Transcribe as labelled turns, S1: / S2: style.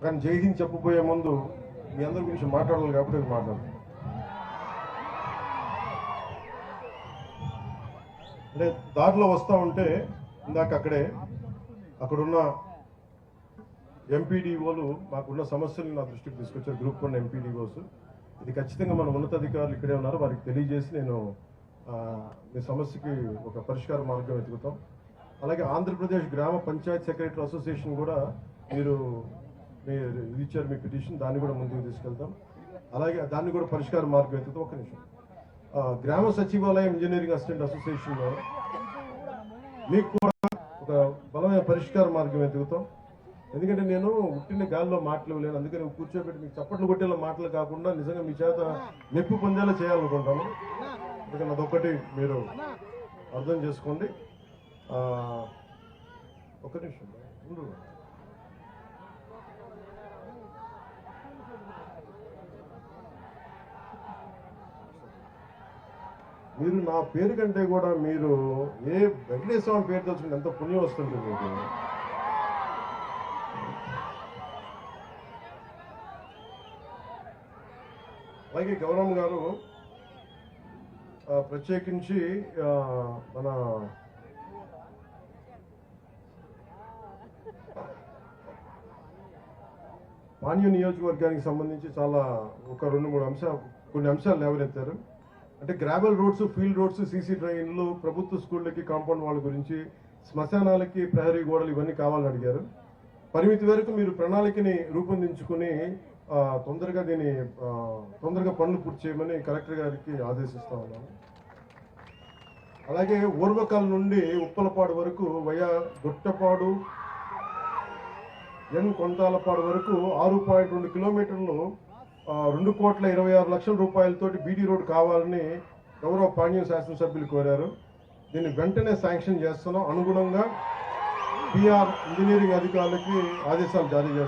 S1: కానీ జై హింద్ చెప్పబోయే ముందు మీ అందరి గురించి మాట్లాడాలి కాబట్టి అది మాట్లాడతాను. అంటే దారిలో వస్తూ ఉంటే ఇందాక అక్కడున్న ఎంపీడీఓలు మాకున్న సమస్యలు నా దృష్టికి తీసుకొచ్చారు. Group 1 MPDOs. ఇది ఖచ్చితంగా మన ఉన్నతాధికారులు ఇక్కడే ఉన్నారు, వారికి తెలియజేసి నేను మీ సమస్యకి ఒక పరిష్కార మార్గం వెతుకుతాం. అలాగే ఆంధ్రప్రదేశ్ గ్రామ పంచాయత్ సెక్రటరీ అసోసియేషన్ కూడా మీరు ఇది ఇచ్చారు మీ పిటిషన్, దాన్ని కూడా ముందుకు తీసుకెళ్తాం. అలాగే దాన్ని కూడా పరిష్కార మార్గం వెతుకుతాం. ఒక నిమిషం. గ్రామ సచివాలయం ఇంజనీరింగ్ అసిస్టెంట్ అసోసియేషన్లో మీకు కూడా ఒక బలమైన పరిష్కార మార్గం వెతుకుతాం. ఎందుకంటే నేను ఉట్టిన గాల్లో మాట్లాడలేను, అందుకని కూర్చోబెట్టి మీకు చప్పట్లు కొట్టేలా మాటలు కాకుండా నిజంగా మీ చేత మెప్పు పొందేలా చేయాలనుకుంటాను. అందుకని అదొక్కటి మీరు అర్థం చేసుకోండి. ఒక నిమిషం ఉండు. మీరు నా పేరు కంటే కూడా మీరు ఏ వెంకటేశ్వర పేరు తెలుసుకుంటే ఎంత పుణ్యం వస్తుంది మీకు. అలాగే గౌరవం గారు ప్రత్యేకించి మన పాణ్యం నియోజకవర్గానికి సంబంధించి చాలా ఒక 2-3 కొన్ని అంశాలు లేవనెత్తారు. అంటే gravel roads, field roads, CC డ్రైన్లు, ప్రభుత్వ స్కూళ్ళకి కాంపౌండ్ వాళ్ళ గురించి, శ్మశానాలకి ప్రహరీ గోడలు ఇవన్నీ కావాలని అడిగారు. పరిమితి వరకు మీరు ప్రణాళికని రూపొందించుకుని తొందరగా పనులు పూర్తి చేయమని కలెక్టర్ గారికి ఆదేశిస్తా ఉన్నాను. అలాగే ఊర్వకాల నుండి ఉప్పలపాడు వరకు వయా గుట్టపాడు కొంతాలపాడు వరకు 6.2 కిలోమీటర్లు 2,26,00,000 రూపాయలతోటి బీడీ రోడ్ కావాలని గౌరవ పాణ్యం శాసనసభ్యులు కోరారు. దీన్ని వెంటనే శాంక్షన్ చేస్తున్నాం. అనుగుణంగా పిఆర్ ఇంజనీరింగ్ అధికారులకి ఆదేశాలు జారీ చేస్తున్నాం.